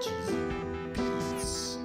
Cheesy beats.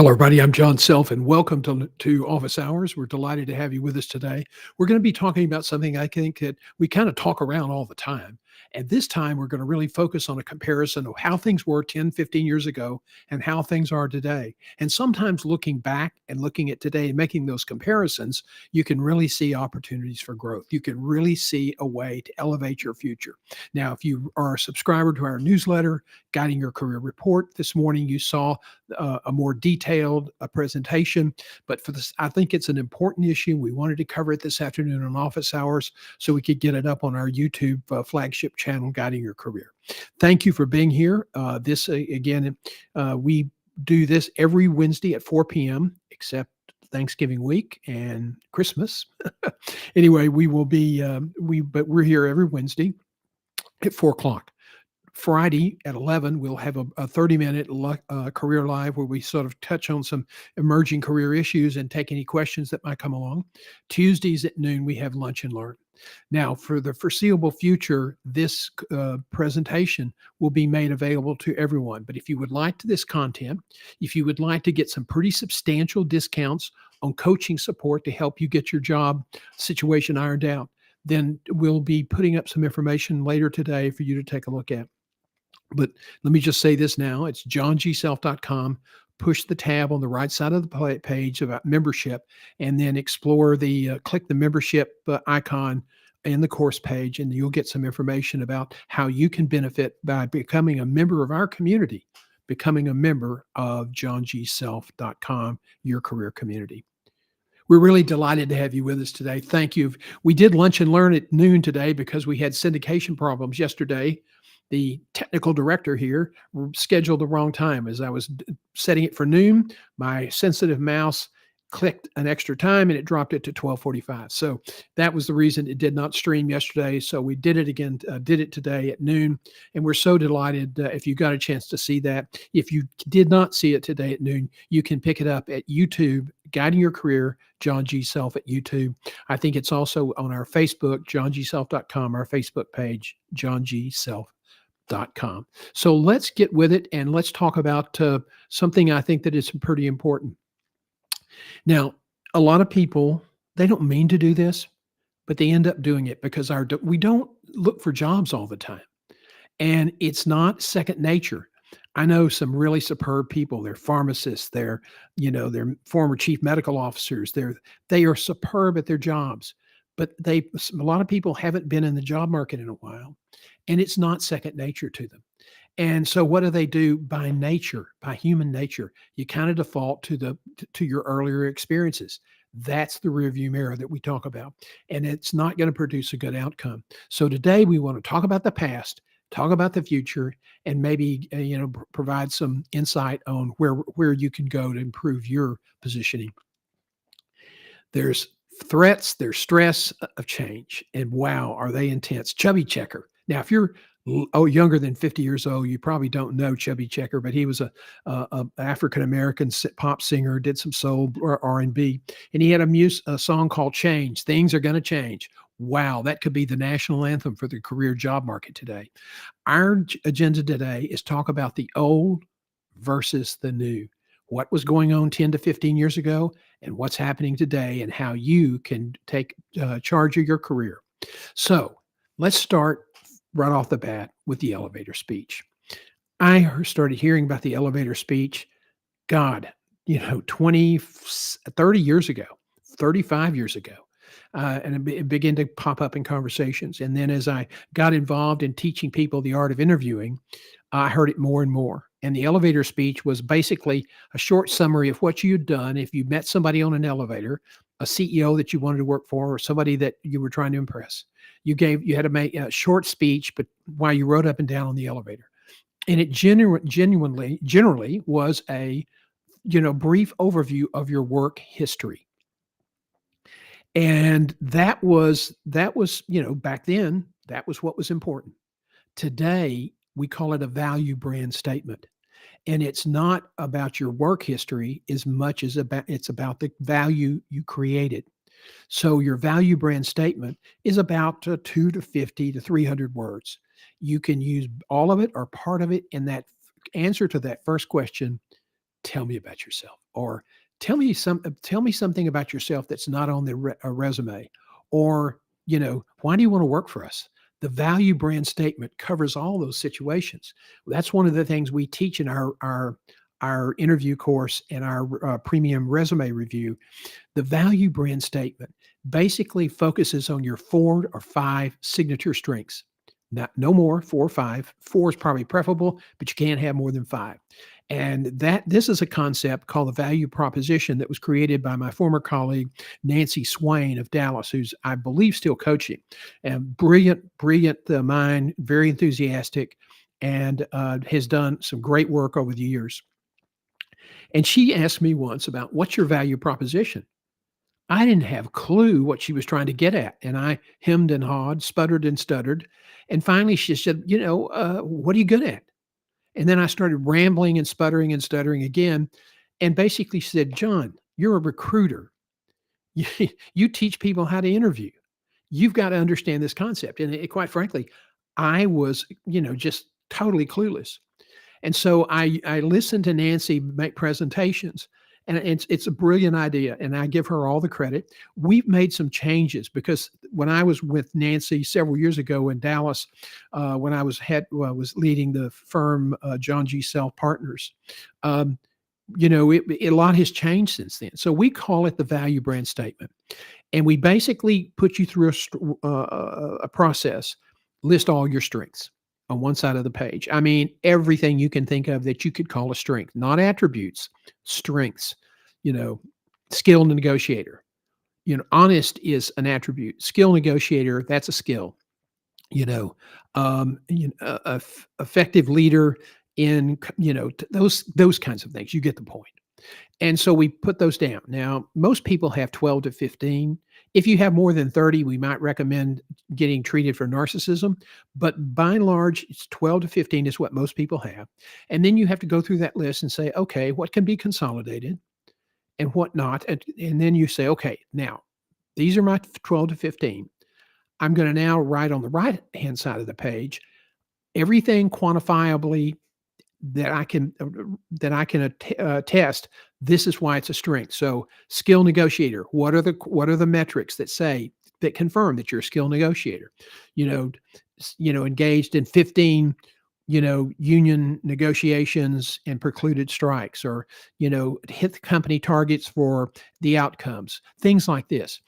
Hello, everybody. I'm John Self, and welcome to Office Hours. We're delighted to have you with us today. We're going to be talking about something I think that we kind of talk around all the time. And this time, we're going to really focus on a comparison of how things were 10, 15 years ago and how things are today. And sometimes looking back and looking at today and making those comparisons, you can really see opportunities for growth. You can really see a way to elevate your future. Now, if you are a subscriber to our newsletter, Guiding Your Career Report, this morning you saw a more detailed presentation. But for this, I think it's an important issue. We wanted to cover it this afternoon on office hours so we could get it up on our YouTube flagship channel, Guiding Your Career. Thank you for being here. We do this every Wednesday at 4 p.m., except Thanksgiving week and Christmas. Anyway, we will be, but we're here every Wednesday at 4 o'clock. Friday at 11, we'll have a 30-minute career live where we sort of touch on some emerging career issues and take any questions that might come along. Tuesdays at noon, we have Lunch and Learn. Now, for the foreseeable future, this presentation will be made available to everyone. But if you would like this content, if you would like to get some pretty substantial discounts on coaching support to help you get your job situation ironed out, then we'll be putting up some information later today for you to take a look at. But let me just say this now. It's johngself.com. Push the tab on the right side of the page about membership, and then explore click the membership icon in the course page, and you'll get some information about how you can benefit by becoming a member of our community, becoming a member of johngself.com, your career community. We're really delighted to have you with us today. Thank you. We did Lunch and Learn at noon today because we had syndication problems yesterday. The technical director here scheduled the wrong time. As I was setting it for noon, my sensitive mouse clicked an extra time and it dropped it to 12:45. So that was the reason it did not stream yesterday. So we did it again, did it today at noon. And we're so delighted if you got a chance to see that. If you did not see it today at noon, you can pick it up at YouTube, Guiding Your Career, John G. Self at YouTube. I think it's also on our Facebook, johngself.com, our Facebook page, John G. Self. So let's get with it and let's talk about something I think that is pretty important. Now, a lot of people, they don't mean to do this, but they end up doing it because we don't look for jobs all the time. And it's not second nature. I know some really superb people. They're pharmacists. They're former chief medical officers. They are superb at their jobs, but a lot of people haven't been in the job market in a while, and it's not second nature to them. And so what do they do by nature, by human nature? You kind of default to your earlier experiences. That's the rearview mirror that we talk about, and it's not going to produce a good outcome. So today we want to talk about the past, talk about the future, and maybe provide some insight on where you can go to improve your positioning. There's threats, there's stress of change, and wow, are they intense. Chubby Checker. Now, if you're younger than 50 years old, you probably don't know Chubby Checker, but he was a African-American pop singer, did some soul or R&B, and he had a song called Change. Things are going to change. Wow, that could be the national anthem for the career job market today. Our agenda today is talk about the old versus the new. What was going on 10 to 15 years ago and what's happening today, and how you can take charge of your career. So let's start right off the bat with the elevator speech. I started hearing about the elevator speech, 20, 30 years ago, 35 years ago. And it began to pop up in conversations. And then as I got involved in teaching people the art of interviewing, I heard it more and more. And the elevator speech was basically a short summary of what you'd done if you met somebody on an elevator, a CEO that you wanted to work for, or somebody that you were trying to impress. You had to make a short speech, but while you rode up and down on the elevator. And it generally was a brief overview of your work history. And that was back then, that was what was important. Today, we call it a value brand statement. And it's not about your work history as much as it's about the value you created. So your value brand statement is about 2 to 50 to 300 words. You can use all of it or part of it in that answer to that first question. tell me about yourself, or tell me something about yourself that's not on the resume, or why do you want to work for us? The value brand statement covers all those situations. That's one of the things we teach in our interview course and our premium resume review. The value brand statement basically focuses on your 4 or 5 signature strengths. No more, 4 or 5. 4 is probably preferable, but you can't have more than 5. And this is a concept called the value proposition that was created by my former colleague, Nancy Swain of Dallas, who's, I believe, still coaching. And brilliant mind, very enthusiastic, and has done some great work over the years. And she asked me once about, what's your value proposition? I didn't have a clue what she was trying to get at. And I hemmed and hawed, sputtered and stuttered. And finally she said, what are you good at? And then I started rambling and sputtering and stuttering again. And basically said, John, you're a recruiter. You teach people how to interview. You've got to understand this concept. And quite frankly, I was, just totally clueless. And so I listened to Nancy make presentations, and it's a brilliant idea, and I give her all the credit. We've made some changes, because when I was with Nancy several years ago in Dallas, when I was leading the firm John G. Self Partners, a lot has changed since then. So we call it the value brand statement, and we basically put you through a process. List all your strengths on one side of the page. I mean, everything you can think of that you could call a strength, not attributes, strengths. Skilled negotiator. Honest is an attribute. Skill negotiator, that's a skill. Effective leader in, those kinds of things. You get the point. And so we put those down. Now, most people have 12 to 15. If you have more than 30, we might recommend getting treated for narcissism. But by and large, it's 12 to 15 is what most people have. And then you have to go through that list and say, okay, what can be consolidated and what not? And then you say, okay, now, these are my 12 to 15. I'm going to now write on the right-hand side of the page everything quantifiably that I can test. This is why it's a strength. So, skill negotiator. What are the metrics that confirm that you're a skill negotiator? Engaged in 15, union negotiations and precluded strikes, or hit the company targets for the outcomes. Things like this.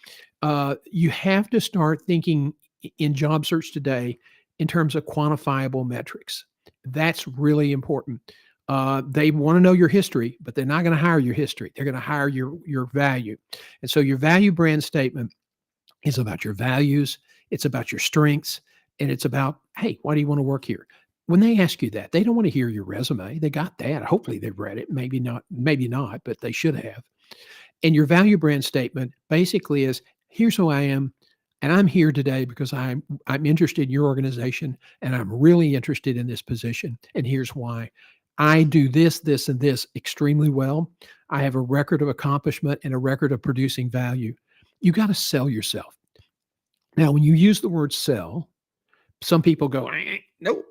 You have to start thinking in job search today in terms of quantifiable metrics. That's really important. They want to know your history, but they're not going to hire your history. They're going to hire your value. And so your value brand statement is about your values. It's about your strengths. And it's about, hey, why do you want to work here? When they ask you that, they don't want to hear your resume. They got that. Hopefully they've read it. Maybe not, but they should have. And your value brand statement basically is, here's who I am. And I'm here today because I'm interested in your organization, and I'm really interested in this position. And here's why. I do this, this, and this extremely well. I have a record of accomplishment and a record of producing value. You got to sell yourself. Now, when you use the word sell, some people go, nope,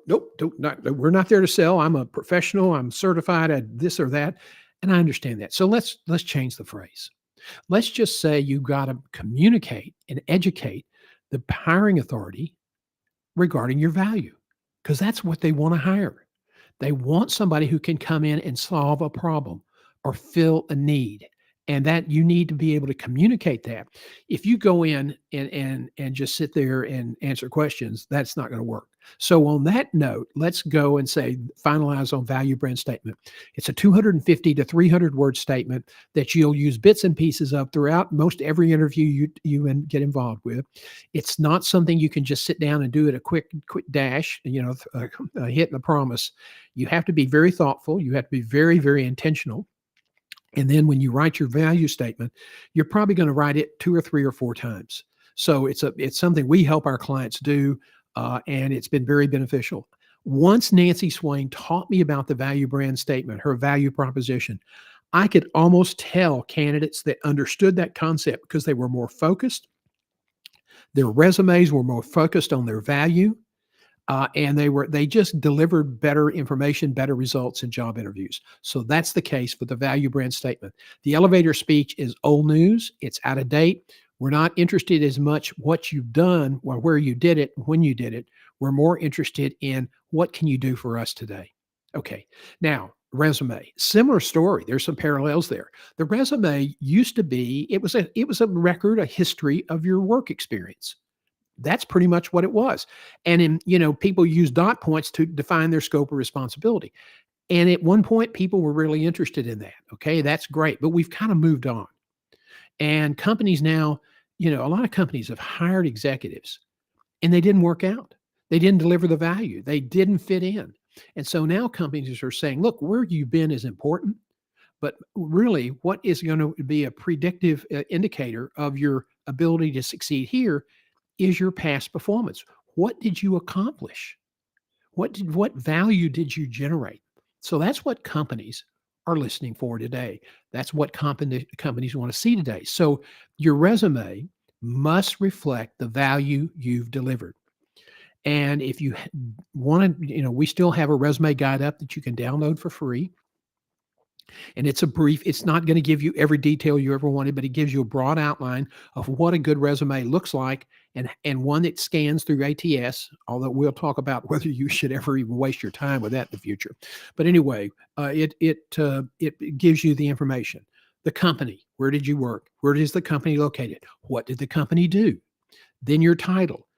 we're not there to sell. I'm a professional. I'm certified at this or that. And I understand that. So let's change the phrase. Let's just say you got to communicate and educate the hiring authority regarding your value, because that's what they want to hire. They want somebody who can come in and solve a problem or fill a need. And that you need to be able to communicate that. If you go in and just sit there and answer questions, that's not going to work. So on that note, let's go and finalize on value brand statement. It's a 250 to 300 word statement that you'll use bits and pieces of throughout most every interview you get involved with. It's not something you can just sit down and do at a quick dash, hitting a promise. You have to be very thoughtful. You have to be very, very intentional. And then when you write your value statement, you're probably going to write it 2 or 3 or 4 times. So it's something we help our clients do, and it's been very beneficial. Once Nancy Swain taught me about the value brand statement, her value proposition, I could almost tell candidates that understood that concept because they were more focused. Their resumes were more focused on their value. And they just delivered better information, better results in job interviews. So that's the case with the value brand statement. The elevator speech is old news. It's out of date. We're not interested as much what you've done or where you did it, when you did it. We're more interested in what can you do for us today. Okay. Now, resume, similar story. There's some parallels there. The resume used to be, it was a record, a history of your work experience. That's pretty much what it was. And people use dot points to define their scope of responsibility. And at one point, people were really interested in that. Okay, that's great. But we've kind of moved on. And companies now, a lot of companies have hired executives and they didn't work out. They didn't deliver the value. They didn't fit in. And so now companies are saying, look, where you've been is important, but really what is going to be a predictive indicator of your ability to succeed here is your past performance. What did you accomplish? What value did you generate? So that's what companies are listening for today. That's what companies want to see today. So your resume must reflect the value you've delivered. And if you want to, we still have a resume guide up that you can download for free. And it's not going to give you every detail you ever wanted, but it gives you a broad outline of what a good resume looks like and one that scans through ATS, although we'll talk about whether you should ever even waste your time with that in the future. But anyway, it gives you the information. The company, where did you work? Where is the company located? What did the company do? Then your title.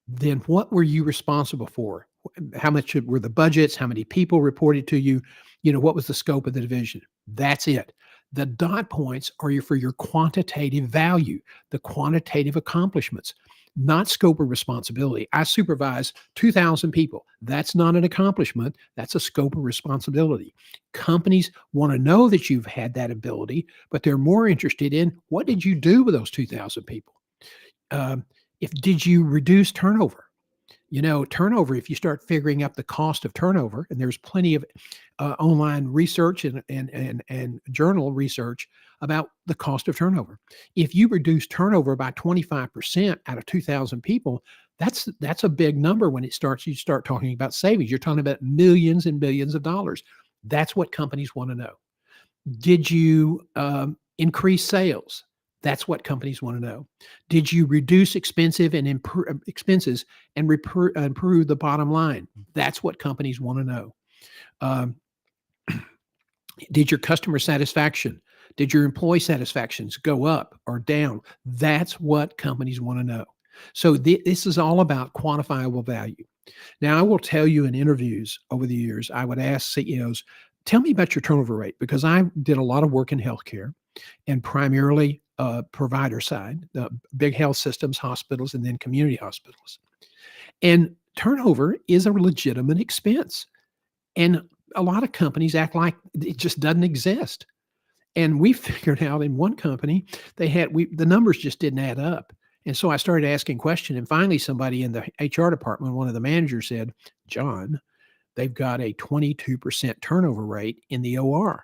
Then what were you responsible for? How much were the budgets? How many people reported to you? What was the scope of the division? That's it. The dot points are for your quantitative value, the quantitative accomplishments, not scope of responsibility. I supervise 2,000 people. That's not an accomplishment. That's a scope of responsibility. Companies want to know that you've had that ability, but they're more interested in what did you do with those 2,000 people? Did you reduce turnover? Turnover, if you start figuring out the cost of turnover, and there's plenty of online research and journal research about the cost of turnover. If you reduce turnover by 25% out of 2,000 people, that's a big number when you start talking about savings. You're talking about millions and billions of dollars. That's what companies want to know. Did you increase sales? That's what companies want to know. Did you reduce expenses and improve the bottom line? That's what companies want to know. Did your customer satisfaction, did your employee satisfactions go up or down? That's what companies want to know. So this is all about quantifiable value. Now, I will tell you in interviews over the years, I would ask CEOs, tell me about your turnover rate, because I did a lot of work in healthcare and primarily provider side, big health systems, hospitals, and then community hospitals. And turnover is a legitimate expense. And a lot of companies act like it just doesn't exist. And we figured out in one company, the numbers just didn't add up. And so I started asking questions. And finally, somebody in the HR department, one of the managers said, John, they've got a 22% turnover rate in the OR.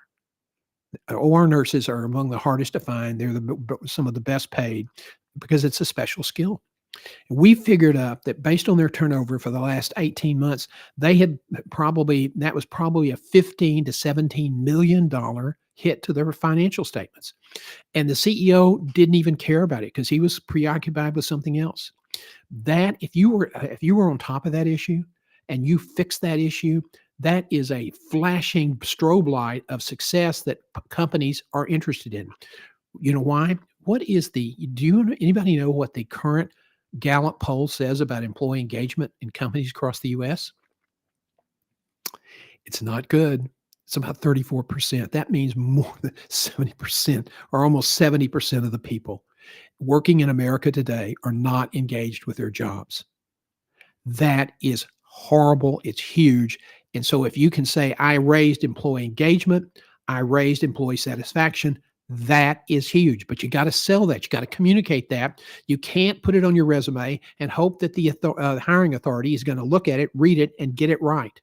OR nurses are among the hardest to find. They're some of the best paid because it's a special skill. We figured out that based on their turnover for the last 18 months, that was probably a $15 to $17 million hit to their financial statements. And the CEO didn't even care about it because he was preoccupied with something else. That if you were on top of that issue and you fixed that issue, that is a flashing strobe light of success that companies are interested in. You know why? Anybody know what the current Gallup poll says about employee engagement in companies across the U.S.? It's not good. It's about 34%. That means more than 70% or almost 70% of the people working in America today are not engaged with their jobs. That is horrible. It's huge. And so if you can say, I raised employee engagement, I raised employee satisfaction, that is huge. But you got to sell that. You got to communicate that. You can't put it on your resume and hope that the hiring authority is going to look at it, read it, and get it right.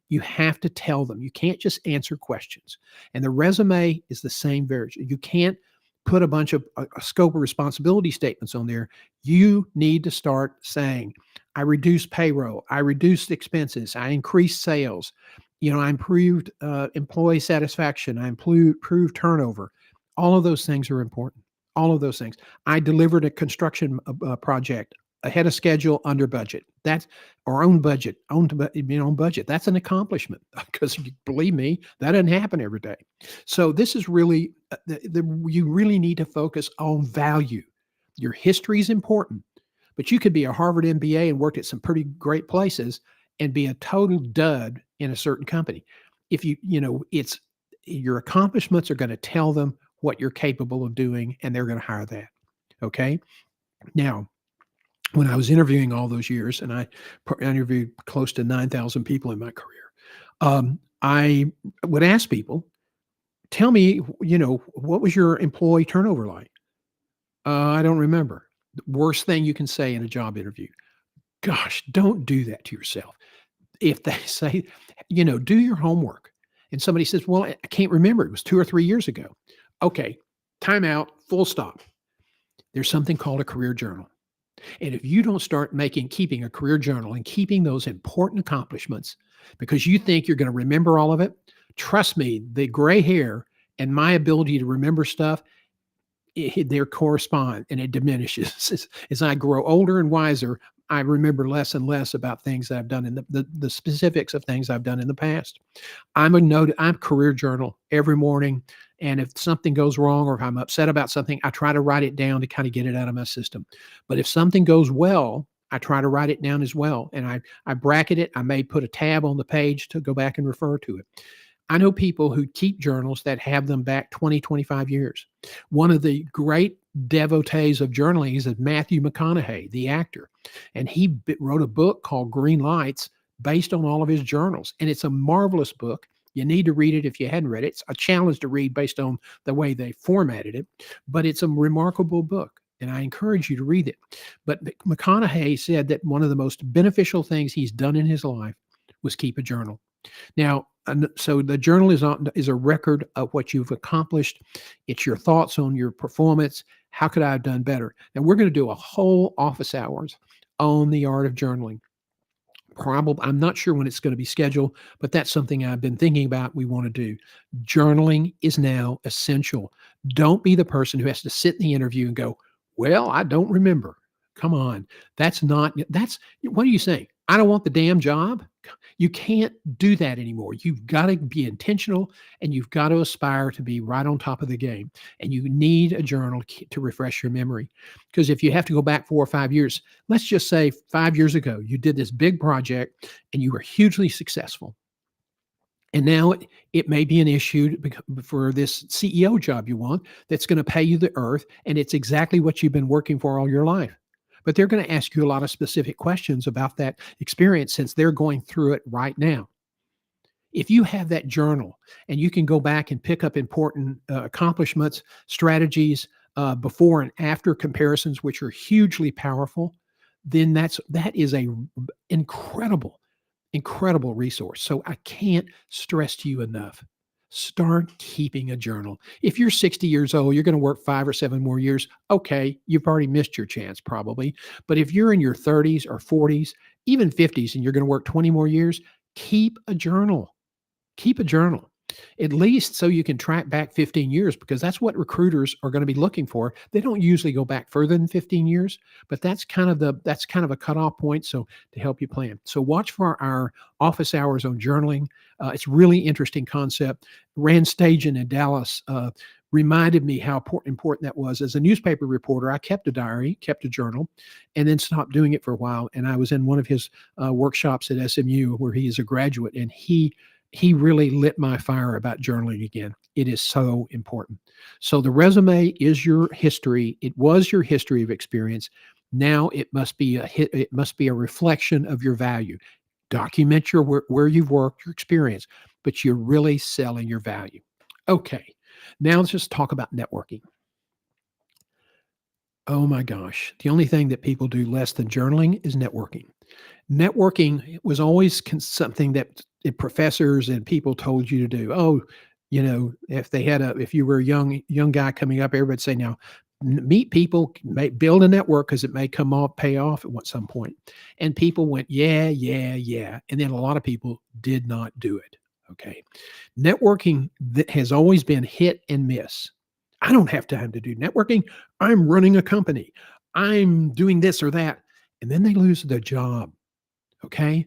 You have to tell them. You can't just answer questions. And the resume is the same version. You can't put a bunch of scope of responsibility statements on there. You need to start saying, I reduced payroll. I reduced expenses. I increased sales. I improved employee satisfaction. I improved turnover. All of those things are important. All of those things. I delivered a construction project ahead of schedule, under budget. That's our own budget, own budget. That's an accomplishment because believe me, that doesn't happen every day. So this is really you really need to focus on value. Your history is important, but you could be a Harvard MBA and worked at some pretty great places and be a total dud in a certain company. If it's your accomplishments are going to tell them what you're capable of doing, and they're going to hire that. Okay. Now, when I was interviewing all those years, and I interviewed close to 9,000 people in my career, I would ask people, tell me, what was your employee turnover like? I don't remember. The worst thing you can say in a job interview. Gosh, don't do that to yourself. If they say, do your homework, and somebody says, well, I can't remember, it was 2 or 3 years ago. Okay, time out, full stop. There's something called a career journal. And if you don't start keeping a career journal and keeping those important accomplishments because you think you're going to remember all of it, trust me, the gray hair and my ability to remember stuff, they correspond, and it diminishes. As I grow older and wiser, I remember less and less about things that I've done in the specifics of things I've done in the past. I'm a career journal every morning. And if something goes wrong or if I'm upset about something, I try to write it down to kind of get it out of my system. But if something goes well, I try to write it down as well. And I bracket it. I may put a tab on the page to go back and refer to it. I know people who keep journals that have them back 20, 25 years. One of the great devotees of journaling is Matthew McConaughey, the actor. And he wrote a book called Green Lights based on all of his journals. And it's a marvelous book. You need to read it if you hadn't read it. It's a challenge to read based on the way they formatted it, but it's a remarkable book, and I encourage you to read it. But McConaughey said that one of the most beneficial things he's done in his life was keep a journal. Now, so the journal is a record of what you've accomplished. It's your thoughts on your performance. How could I have done better? Now, we're going to do a whole office hours on the art of journaling. Probably, I'm not sure when it's going to be scheduled, but that's something I've been thinking about we want to do. Journaling is now essential. Don't be the person who has to sit in the interview and go, well, I don't remember. Come on. That's what are you saying? I don't want the damn job. You can't do that anymore. You've got to be intentional, and you've got to aspire to be right on top of the game. And you need a journal to refresh your memory. Because if you have to go back 4 or 5 years, let's just say 5 years ago, you did this big project and you were hugely successful. And now it may be an issue for this CEO job you want that's going to pay you the earth, and it's exactly what you've been working for all your life. But they're going to ask you a lot of specific questions about that experience since they're going through it right now. If you have that journal and you can go back and pick up important accomplishments, strategies, before and after comparisons, which are hugely powerful, then that is a incredible resource. So I can't stress to you enough. Start keeping a journal. If you're 60 years old, you're going to work 5 or 7 more years. Okay, you've already missed your chance probably. But if you're in your 30s or 40s, even 50s, and you're going to work 20 more years, keep a journal. Keep a journal. At least so you can track back 15 years, because that's what recruiters are going to be looking for. They don't usually go back further than 15 years, but that's kind of a cutoff point. So to help you plan. So watch for our office hours on journaling. It's really interesting concept. Rand Stajan in Dallas reminded me how important that was. As a newspaper reporter, I kept a diary, kept a journal, and then stopped doing it for a while. And I was in one of his workshops at SMU where he is a graduate, and he really lit my fire about journaling again. It is so important. So the resume is your history. It was your history of experience. Now it must be a reflection of your value. Document where you've worked, your experience, but you're really selling your value. Okay, now let's just talk about networking. Oh my gosh, the only thing that people do less than journaling is networking. Networking was always something that professors and people told you to do. Oh, if you were a young guy coming up, everybody would say, now meet people, build a network because it may pay off at some point. And people went, yeah, yeah, yeah. And then a lot of people did not do it. Okay. Networking has always been hit and miss. I don't have time to do networking. I'm running a company. I'm doing this or that. And then they lose their job. Okay.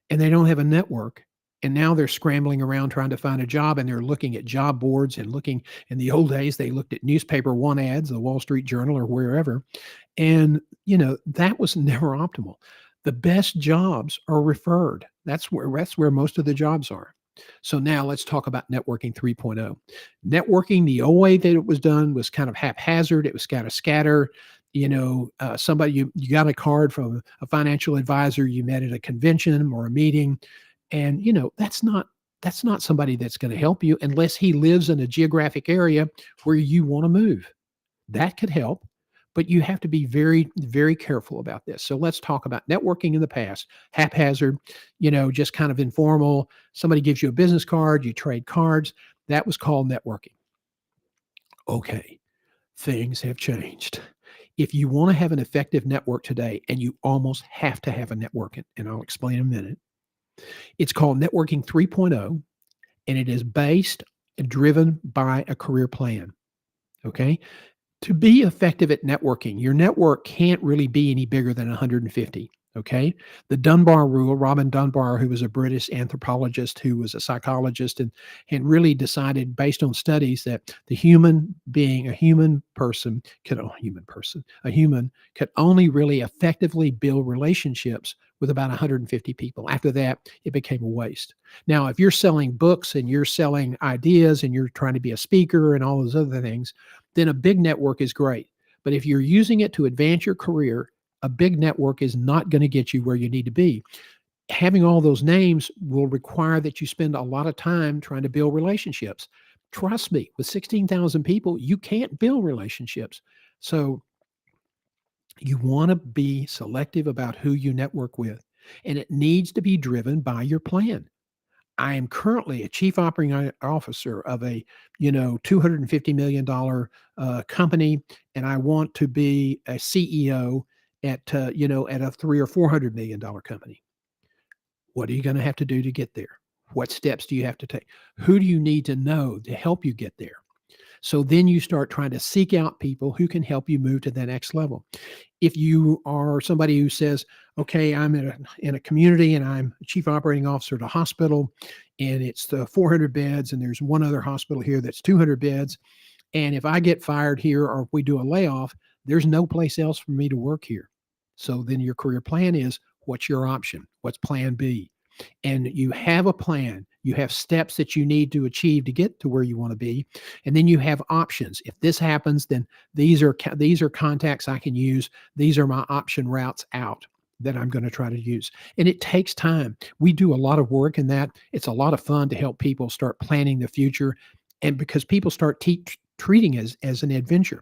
And they don't have a network. And now they're scrambling around trying to find a job, and they're looking at job boards and looking. In the old days, they looked at newspaper one ads, the Wall Street Journal or wherever. And, that was never optimal. The best jobs are referred. That's where most of the jobs are. So now let's talk about networking 3.0. Networking, the old way that it was done was kind of haphazard. It was kind of scatter. Somebody, you got a card from a financial advisor you met at a convention or a meeting. And, that's not somebody that's going to help you unless he lives in a geographic area where you want to move. That could help, but you have to be very, very careful about this. So let's talk about networking in the past, haphazard, just kind of informal. Somebody gives you a business card, you trade cards. That was called networking. Okay, things have changed. If you want to have an effective network today, and you almost have to have a network, and I'll explain in a minute, it's called Networking 3.0, and it is based and driven by a career plan. Okay. To be effective at networking, your network can't really be any bigger than 150. Okay. The Dunbar rule, Robin Dunbar, who was a British anthropologist, who was a psychologist, and really decided based on studies that the human being, a human could only really effectively build relationships with about 150 people. After that, it became a waste. Now, if you're selling books and you're selling ideas and you're trying to be a speaker and all those other things, then a big network is great. But if you're using it to advance your career, a big network is not going to get you where you need to be. Having all those names will require that you spend a lot of time trying to build relationships. Trust me, with 16,000 people, you can't build relationships. So you want to be selective about who you network with, and it needs to be driven by your plan. I am currently a chief operating officer of a, $250 million company, and I want to be a CEO at, at a $300 or $400 million company. What are you going to have to do to get there? What steps do you have to take? Who do you need to know to help you get there? So then you start trying to seek out people who can help you move to the next level. If you are somebody who says, okay, I'm in a community and I'm a chief operating officer at a hospital, and it's the 400 beds, and there's one other hospital here that's 200 beds. And if I get fired here or if we do a layoff, there's no place else for me to work here. So then your career plan is, what's your option? What's plan B? And you have a plan. You have steps that you need to achieve to get to where you want to be, and then you have options. If this happens, then these are contacts I can use. These are my option routes out that I'm going to try to use. And it takes time. We do a lot of work in that. It's a lot of fun to help people start planning the future, and because people start treating it as an adventure.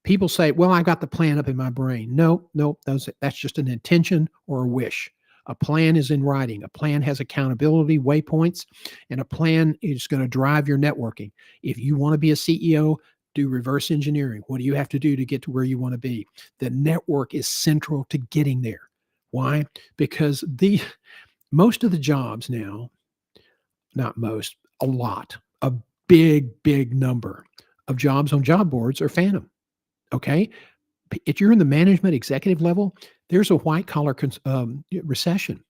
People say, "Well, I got the plan up in my brain." No, that's just an intention or a wish. A plan is in writing. A plan has accountability, waypoints, and a plan is going to drive your networking. If you want to be a CEO, do reverse engineering. What do you have to do to get to where you want to be? The network is central to getting there. Why? Because most of the jobs now, not most, a lot, a big number of jobs on job boards are phantom. Okay? If you're in the management executive level, there's a white collar recession.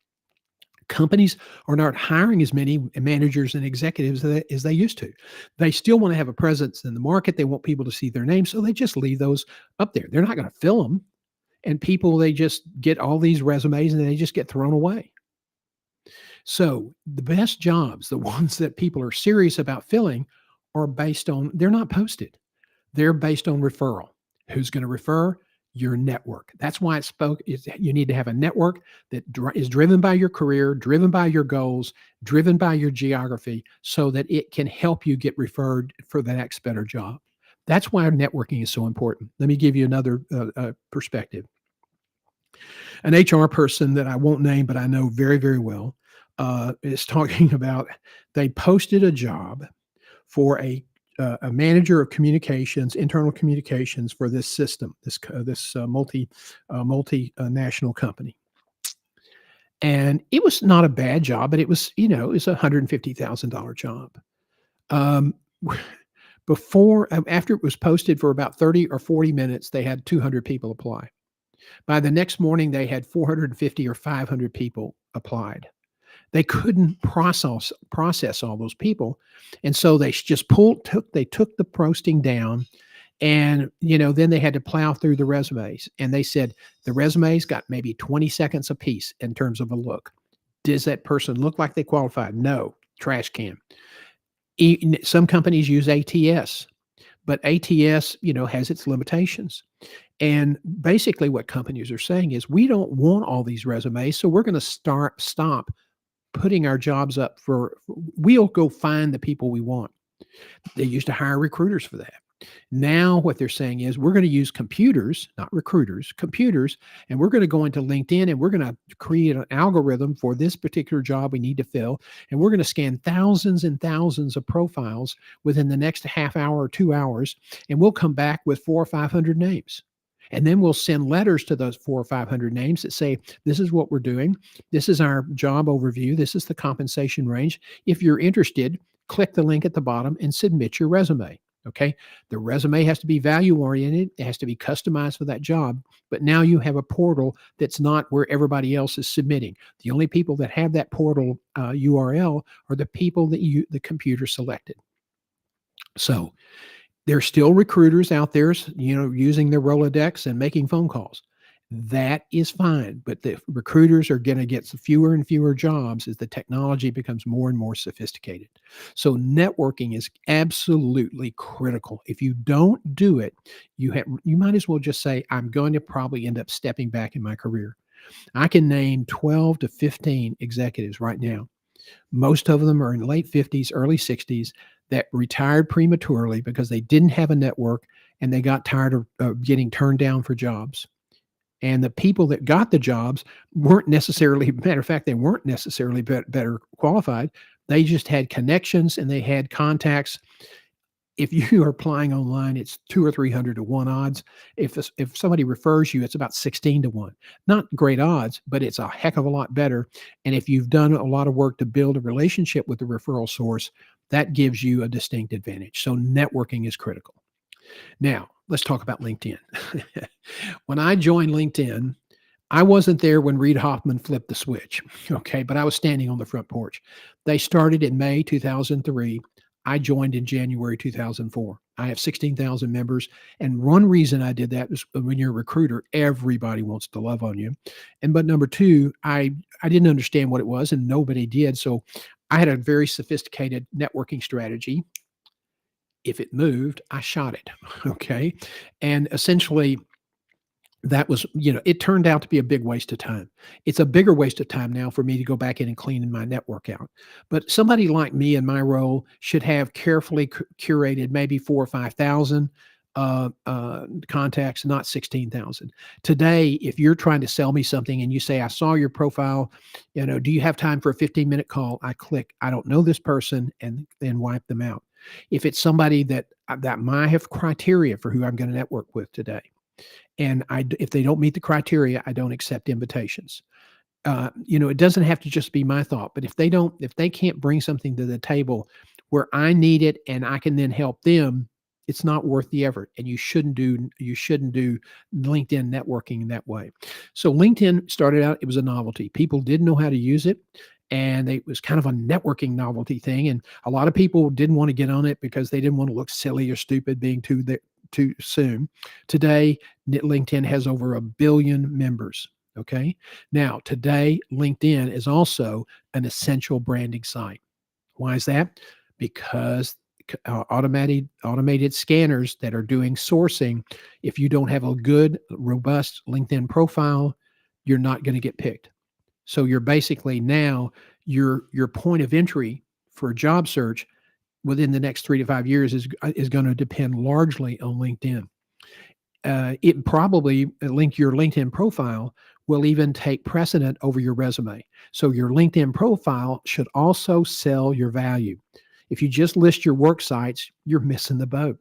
Companies are not hiring as many managers and executives as they used to. They still want to have a presence in the market. They want people to see their names, so they just leave those up there. They're not going to fill them. And people, they just get all these resumes and they just get thrown away. So the best jobs, the ones that people are serious about filling, are they're not posted. They're based on referral. Who's going to refer? Your network. That's why you need to have a network that is driven by your career, driven by your goals, driven by your geography, so that it can help you get referred for the next better job. That's why networking is so important. Let me give you another perspective. An HR person that I won't name, but I know very, very well, is talking about, they posted a job for a a manager of communications, internal communications for this system, this multinational company. And it was not a bad job, but it was, it was a $150,000 job. Um, after it was posted for about 30 or 40 minutes, they had 200 people apply. By the next morning, they had 450 or 500 people applied. They couldn't process all those people, and so they just took the posting down, and then they had to plow through the resumes. And they said the resumes got maybe 20 seconds apiece in terms of a look. Does that person look like they qualified? No, trash can. Some companies use ATS, but ATS, has its limitations. And basically what companies are saying is, we don't want all these resumes, so we're going to stop putting our jobs up we'll go find the people we want. They used to hire recruiters for that. Now what they're saying is, we're going to use computers, not recruiters, computers, and we're going to go into LinkedIn and we're going to create an algorithm for this particular job we need to fill. And we're going to scan thousands and thousands of profiles within the next half hour or 2 hours. And we'll come back with 400 or 500 names. And then we'll send letters to those 400 or 500 names that say, this is what we're doing. This is our job overview. This is the compensation range. If you're interested, click the link at the bottom and submit your resume. Okay. The resume has to be value oriented. It has to be customized for that job. But now you have a portal that's not where everybody else is submitting. The only people that have that portal URL are the people that the computer selected. So there's still recruiters out there, using their Rolodex and making phone calls. That is fine, but the recruiters are going to get fewer and fewer jobs as the technology becomes more and more sophisticated. So networking is absolutely critical. If you don't do it, you might as well just say, I'm going to probably end up stepping back in my career. I can name 12 to 15 executives right now. Most of them are in late 50s, early 60s that retired prematurely because they didn't have a network and they got tired of getting turned down for jobs. And the people that got the jobs weren't necessarily, matter of fact, they weren't necessarily better qualified. They just had connections and they had contacts. If you are applying online, it's 200 or 300 to 1 odds. If somebody refers you, it's about 16 to 1. Not great odds, but it's a heck of a lot better. And if you've done a lot of work to build a relationship with the referral source, that gives you a distinct advantage. So networking is critical. Now, let's talk about LinkedIn. When I joined LinkedIn, I wasn't there when Reid Hoffman flipped the switch, okay, but I was standing on the front porch. They started in May 2003. I joined in January 2004. I have 16,000 members. And one reason I did that is, when you're a recruiter, everybody wants to love on you. But number two, I didn't understand what it was, and nobody did. So I had a very sophisticated networking strategy. If it moved, I shot it. Okay. And essentially, that was, it turned out to be a big waste of time. It's a bigger waste of time now for me to go back in and clean my network out. But somebody like me in my role should have carefully curated maybe 4,000 or 5,000 contacts, not 16,000. Today, if you're trying to sell me something and you say, I saw your profile, do you have time for a 15-minute call? I click, I don't know this person, and then wipe them out. If it's somebody that might have criteria for who I'm going to network with today, and if they don't meet the criteria, I don't accept invitations. It doesn't have to just be my thought, but if they can't bring something to the table where I need it and I can then help them, it's not worth the effort. And you shouldn't do LinkedIn networking in that way. So LinkedIn started out, it was a novelty. People didn't know how to use it. And it was kind of a networking novelty thing. And a lot of people didn't want to get on it because they didn't want to look silly or stupid being too soon. Today, LinkedIn has over 1 billion members. Okay. Now, today, LinkedIn is also an essential branding site. Why is that? Because automated scanners that are doing sourcing, if you don't have a good, robust LinkedIn profile, you're not going to get picked. So you're basically now your point of entry for a job search within the next 3 to 5 years is going to depend largely on LinkedIn. It probably your LinkedIn profile will even take precedent over your resume. So your LinkedIn profile should also sell your value. If you just list your work sites, you're missing the boat.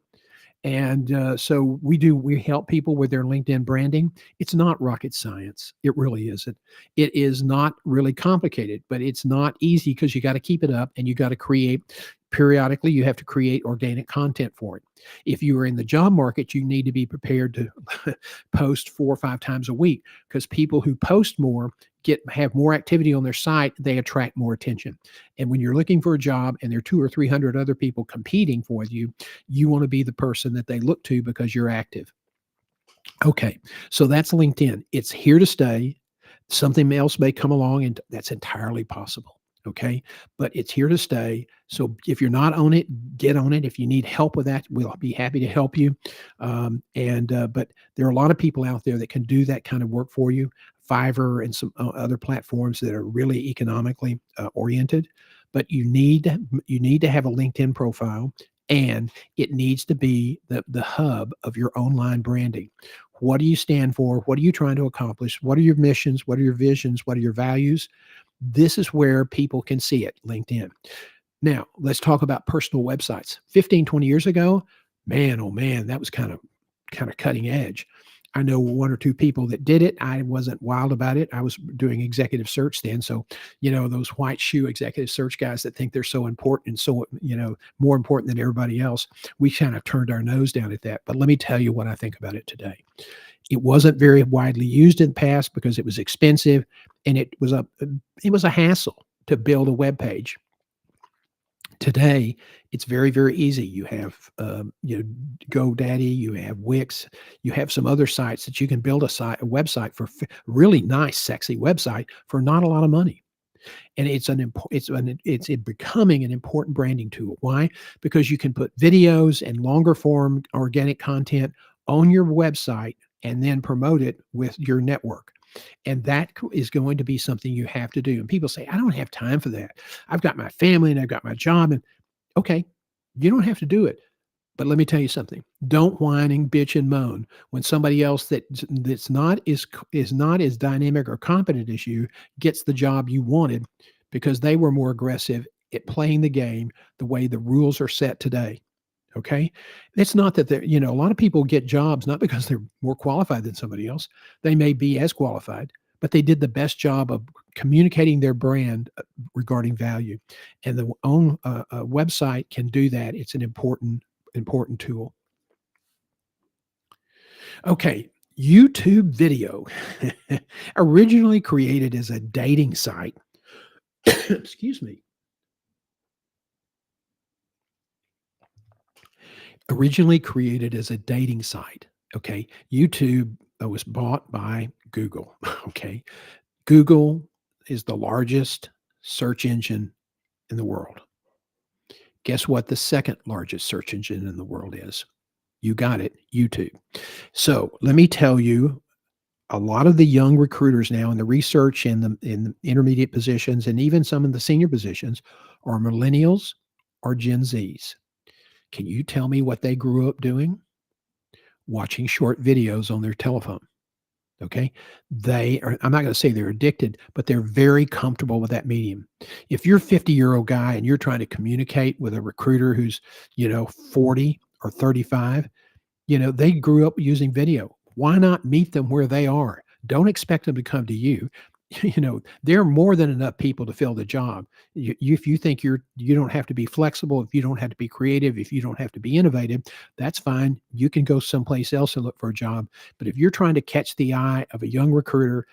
And so we help people with their LinkedIn branding. It's not rocket science. It really isn't. It is not really complicated, but it's not easy because you got to keep it up and you got to create periodically. You have to create organic content for it. If you are in the job market, you need to be prepared to post 4 or 5 times a week, because people who post more have more activity on their site. They attract more attention. And when you're looking for a job and there are 200 or 300 other people competing for you, you want to be the person that they look to because you're active. Okay, so that's LinkedIn. It's here to stay. Something else may come along, and that's entirely possible. Okay, but it's here to stay. So if you're not on it, get on it. If you need help with that, we'll be happy to help you. But there are a lot of people out there that can do that kind of work for you. Fiverr and some other platforms that are really economically oriented. But you need to have a LinkedIn profile, and it needs to be the hub of your online branding. What do you stand for? What are you trying to accomplish? What are your missions? What are your visions? What are your values? This is where people can see it, LinkedIn. Now, let's talk about personal websites. 15, 20 years ago, man, oh man, that was kind of cutting edge. I know 1 or 2 people that did it. I wasn't wild about it. I was doing executive search then. So, those white shoe executive search guys that think they're so important and so, more important than everybody else, we kind of turned our nose down at that. But let me tell you what I think about it today. It wasn't very widely used in the past because it was expensive, and it was a hassle to build a web page. Today, it's very, very easy. You have, GoDaddy, you have Wix, you have some other sites that you can build a website for, really nice, sexy website for not a lot of money. And it's becoming an important branding tool. Why? Because you can put videos and longer form organic content on your website and then promote it with your network. And that is going to be something you have to do. And people say, I don't have time for that. I've got my family and I've got my job. And okay, you don't have to do it. But let me tell you something. Don't whine and bitch and moan when somebody else that's not as dynamic or competent as you gets the job you wanted, because they were more aggressive at playing the game the way the rules are set today. Okay. It's not that a lot of people get jobs not because they're more qualified than somebody else. They may be as qualified, but they did the best job of communicating their brand regarding value. And the own website can do that. It's an important tool. Okay. YouTube video, originally created as a dating site. Excuse me. Originally created as a dating site. Okay. YouTube was bought by Google. Okay. Google is the largest search engine in the world. Guess what the second largest search engine in the world is? You got it, YouTube. So let me tell you, a lot of the young recruiters now in the research and in the intermediate positions and even some in the senior positions are millennials or Gen Zs. Can you tell me what they grew up doing? Watching short videos on their telephone. Okay. I'm not going to say they're addicted, but they're very comfortable with that medium. If you're a 50-year-old guy and you're trying to communicate with a recruiter who's, 40 or 35, they grew up using video. Why not meet them where they are? Don't expect them to come to you. There are more than enough people to fill the job. If you think you don't have to be flexible, if you don't have to be creative, if you don't have to be innovative, that's fine. You can go someplace else and look for a job. But if you're trying to catch the eye of a young recruiter,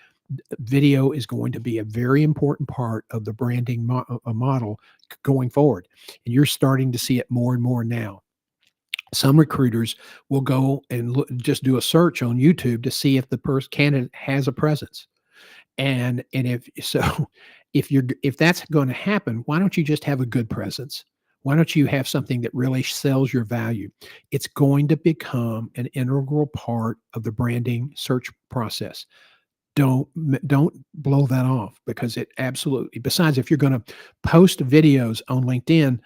video is going to be a very important part of the branding model going forward. And you're starting to see it more and more now. Some recruiters will go and just do a search on YouTube to see if the candidate has a presence. And if that's going to happen, why don't you just have a good presence? Why don't you have something that really sells your value? It's going to become an integral part of the branding search process. Don't blow that off, because it absolutely. Besides, if you're going to post videos on LinkedIn,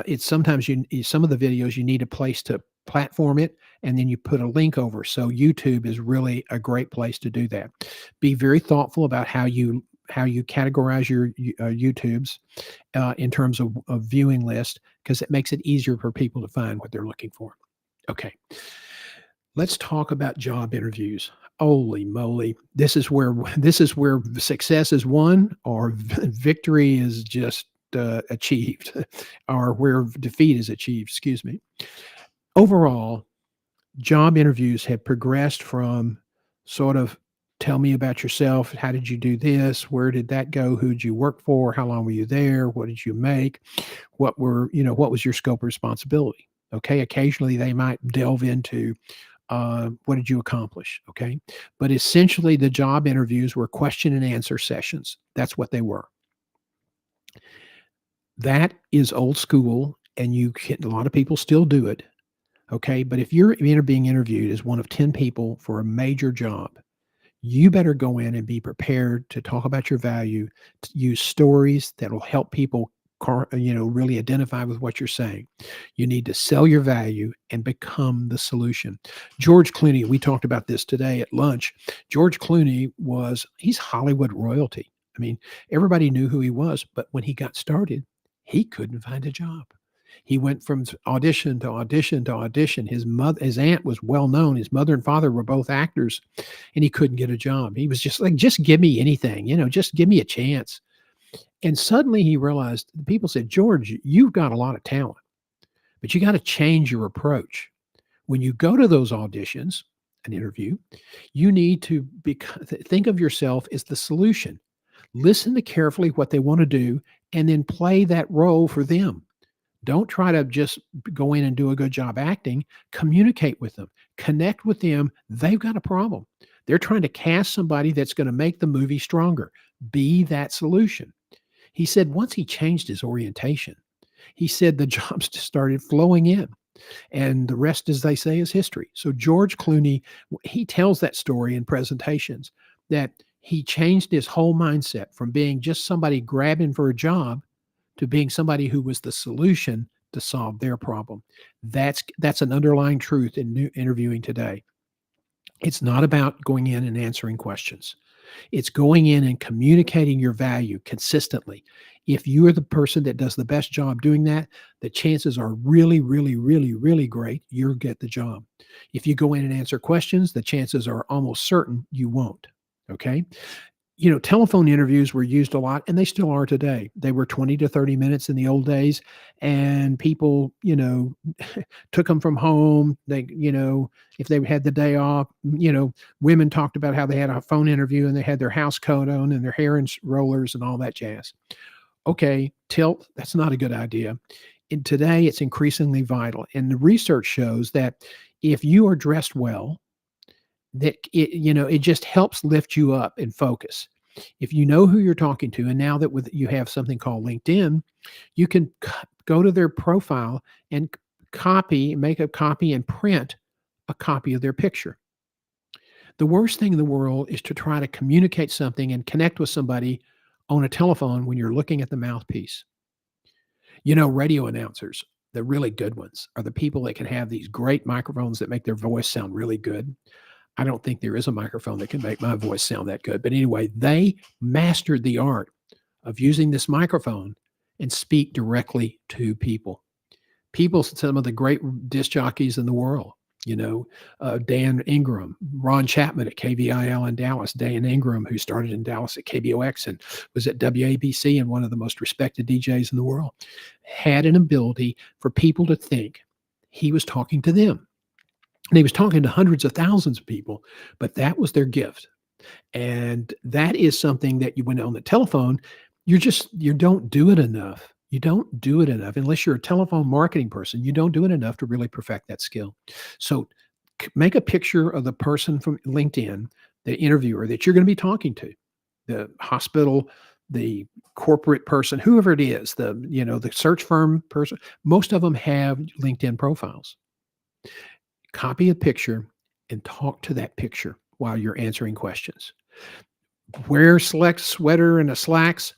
it's sometimes some of the videos you need a place to platform it, and then you put a link over. So YouTube is really a great place to do that. Be very thoughtful about how you categorize your YouTubes in terms of viewing list, because it makes it easier for people to find what they're looking for. Okay, let's talk about job interviews. Holy moly, this is where success is won, or victory is just achieved, or where defeat is achieved. Excuse me. Overall, job interviews have progressed from sort of, tell me about yourself. How did you do this? Where did that go? Who did you work for? How long were you there? What did you make? What was your scope of responsibility? Okay. Occasionally they might delve into what did you accomplish? Okay. But essentially, the job interviews were question and answer sessions. That's what they were. That is old school, and a lot of people still do it. Okay. But if you're being interviewed as one of 10 people for a major job, you better go in and be prepared to talk about your value, to use stories that will help people really identify with what you're saying. You need to sell your value and become the solution. George Clooney, we talked about this today at lunch. George Clooney he's Hollywood royalty. I mean, everybody knew who he was, but when he got started, he couldn't find a job. He went from audition to audition to audition. His aunt was well known. His mother and father were both actors, and he couldn't get a job. He was just like, just give me anything, just give me a chance. And suddenly he realized, people said, George, you've got a lot of talent, but you got to change your approach. When you go to those auditions, an interview, you need to think of yourself as the solution. Listen to carefully what they want to do, and then play that role for them. Don't try to just go in and do a good job acting. Communicate with them. Connect with them. They've got a problem. They're trying to cast somebody that's going to make the movie stronger. Be that solution. He said once he changed his orientation, he said the jobs just started flowing in. And the rest, as they say, is history. So George Clooney, he tells that story in presentations, that he changed his whole mindset from being just somebody grabbing for a job to being somebody who was the solution to solve their problem. That's an underlying truth in interviewing today. It's not about going in and answering questions. It's going in and communicating your value consistently. If you are the person that does the best job doing that, the chances are really, really, really, really great you'll get the job. If you go in and answer questions, the chances are almost certain you won't. Okay. Telephone interviews were used a lot, and they still are today. They were 20 to 30 minutes in the old days, and people, took them from home. If they had the day off, women talked about how they had a phone interview and they had their house coat on and their hair in rollers and all that jazz. Okay, tilt, that's not a good idea. And today it's increasingly vital. And the research shows that if you are dressed well, that it just helps lift you up and focus. If you know who you're talking to, and now that you have something called LinkedIn, you can go to their profile and make a copy and print a copy of their picture. The worst thing in the world is to try to communicate something and connect with somebody on a telephone when you're looking at the mouthpiece. Radio announcers, the really good ones, are the people that can have these great microphones that make their voice sound really good. I don't think there is a microphone that can make my voice sound that good. But anyway, they mastered the art of using this microphone and speak directly to people. Some of the great disc jockeys in the world, Dan Ingram, Ron Chapman at KVIL in Dallas, Dan Ingram, who started in Dallas at KBOX and was at WABC and one of the most respected DJs in the world, had an ability for people to think he was talking to them. And he was talking to hundreds of thousands of people, but that was their gift. And that is something that when on the telephone, you don't do it enough. You don't do it enough unless you're a telephone marketing person. You don't do it enough to really perfect that skill. So make a picture of the person from LinkedIn, the interviewer that you're going to be talking to, the hospital, the corporate person, whoever it is, the search firm person. Most of them have LinkedIn profiles. Copy a picture and talk to that picture while you're answering questions. Wear select sweater and a slacks.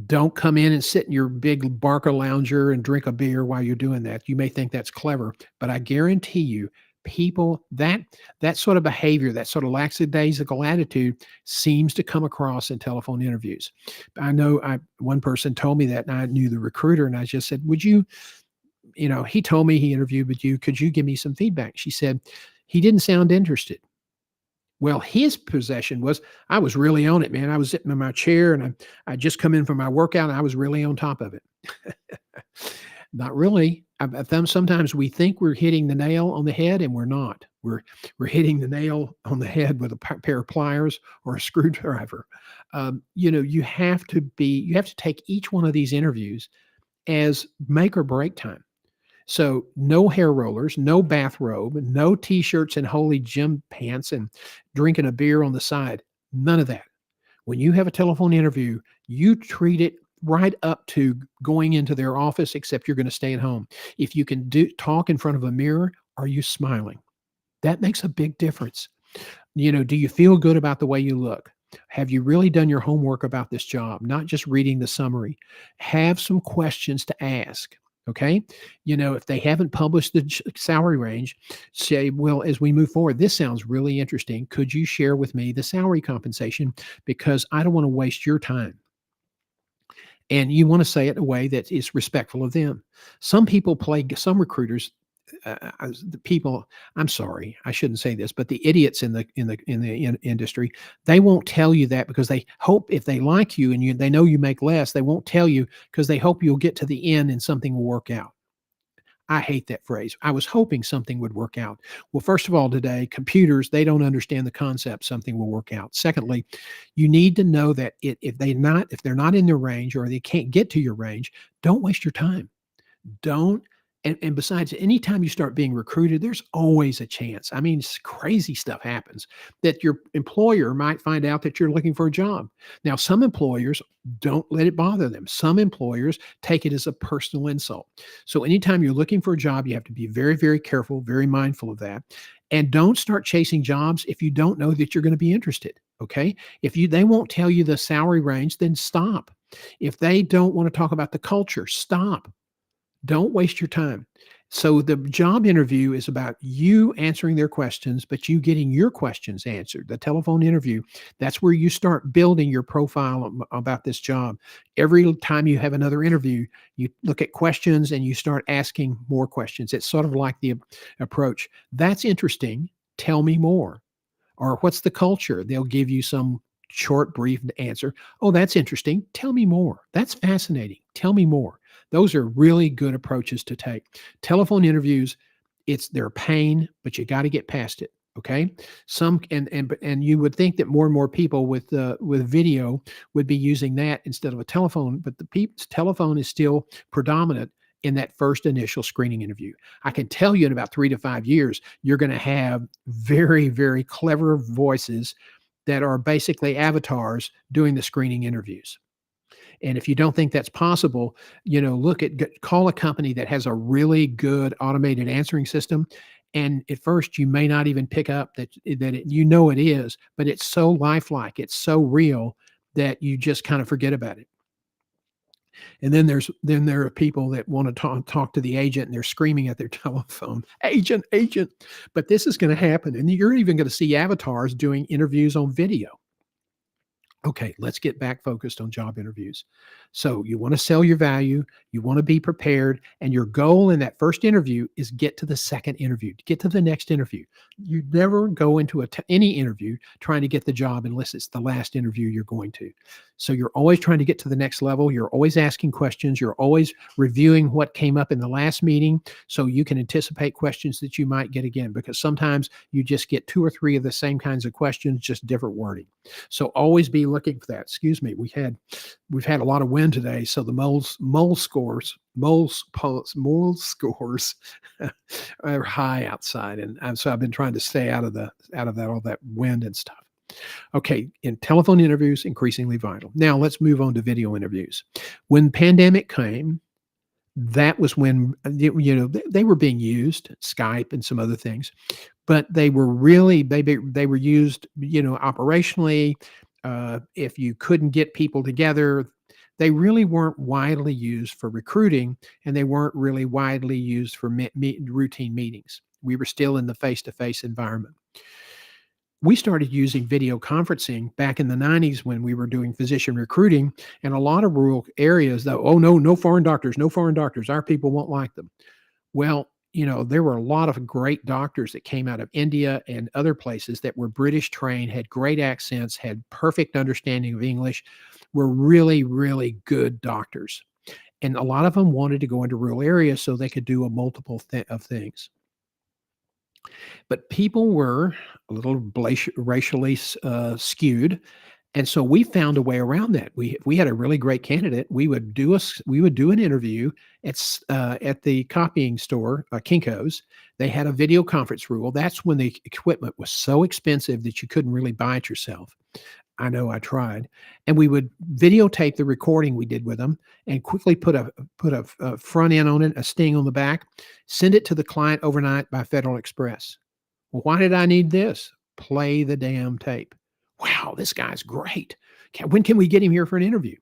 Don't come in and sit in your big Barca lounger and drink a beer while you're doing that. You may think that's clever, but I guarantee you people that sort of behavior, that sort of lackadaisical attitude seems to come across in telephone interviews. I know one person told me that, and I knew the recruiter, and I just said, "Would you, he told me he interviewed with you. Could you give me some feedback?" She said, "He didn't sound interested." Well, his possession was, I was really on it, man. I was sitting in my chair and I just come in from my workout and I was really on top of it. Not really. Sometimes we think we're hitting the nail on the head and we're not. We're hitting the nail on the head with a pair of pliers or a screwdriver. You have to take each one of these interviews as make or break time. So no hair rollers, no bathrobe, no t-shirts and holy gym pants and drinking a beer on the side. None of that. When you have a telephone interview, you treat it right up to going into their office, except you're going to stay at home. If you can talk in front of a mirror, are you smiling? That makes a big difference. Do you feel good about the way you look? Have you really done your homework about this job, not just reading the summary? Have some questions to ask. Okay. If they haven't published the salary range, say, well, as we move forward, this sounds really interesting. Could you share with me the salary compensation? Because I don't want to waste your time. And you want to say it in a way that is respectful of them. Some recruiters, the people, I'm sorry, I shouldn't say this, but the idiots in the industry, they won't tell you that because they hope if they like you and they know you make less, they won't tell you because they hope you'll get to the end and something will work out. I hate that phrase. I was hoping something would work out. Well, first of all, today, computers, they don't understand the concept something will work out. Secondly, you need to know that if they're not in their range or they can't get to your range, don't waste your time. Don't. And besides, anytime you start being recruited, there's always a chance. I mean, crazy stuff happens that your employer might find out that you're looking for a job. Now, some employers don't let it bother them. Some employers take it as a personal insult. So anytime you're looking for a job, you have to be very, very careful, very mindful of that. And don't start chasing jobs if you don't know that you're going to be interested. Okay. If they won't tell you the salary range, then stop. If they don't want to talk about the culture, stop. Don't waste your time. So the job interview is about you answering their questions, but you getting your questions answered. The telephone interview, that's where you start building your profile about this job. Every time you have another interview, you look at questions and you start asking more questions. It's sort of like the approach. That's interesting. Tell me more. Or what's the culture? They'll give you some short, brief answer. Oh, that's interesting. Tell me more. That's fascinating. Tell me more. Those are really good approaches to take. Telephone interviews, they're a pain, but you got to get past it. Okay. And you would think that more and more people with video would be using that instead of a telephone, but the telephone is still predominant in that first initial screening interview. I can tell you in about 3 to 5 years, you're going to have very, very clever voices that are basically avatars doing the screening interviews. And if you don't think that's possible, call a company that has a really good automated answering system. And at first, you may not even pick up that it is, but it's so lifelike, it's so real that you just kind of forget about it. And then there are people that want to talk to the agent and they're screaming at their telephone, agent, agent. But this is going to happen. And you're even going to see avatars doing interviews on video. Okay, let's get back focused on job interviews. So you want to sell your value, you want to be prepared, and your goal in that first interview is get to the second interview, get to the next interview. You never go into any interview trying to get the job unless it's the last interview you're going to. So you're always trying to get to the next level. You're always asking questions. You're always reviewing what came up in the last meeting so you can anticipate questions that you might get again, because sometimes you just get 2 or 3 of the same kinds of questions, just different wording. So always be looking for that. Excuse me. We've had a lot of wind today, so the mole scores are high outside, and so I've been trying to stay out of all that wind and stuff. Okay, in telephone interviews, increasingly vital. Now let's move on to video interviews. When pandemic came, that was when they were being used, Skype and some other things, but they were really they were used operationally. If you couldn't get people together, they really weren't widely used for recruiting, and they weren't really widely used for routine meetings. We were still in the face-to-face environment. We started using video conferencing back in the 90s when we were doing physician recruiting, and a lot of rural areas, though, oh, no, no foreign doctors, no foreign doctors. Our people won't like them. Well, there were a lot of great doctors that came out of India and other places that were British trained, had great accents, had perfect understanding of English, were really, really good doctors. And a lot of them wanted to go into rural areas so they could do a multiple of things. But people were a little racially skewed, and so we found a way around that. We had a really great candidate. We would do an interview at the copying store, Kinko's. They had a video conference rule. That's when the equipment was so expensive that you couldn't really buy it yourself. I know I tried, and we would videotape the recording we did with them, and quickly put a front end on it, a sting on the back, send it to the client overnight by Federal Express. Well, why did I need this? Play the damn tape. Wow, this guy's great. When can we get him here for an interview?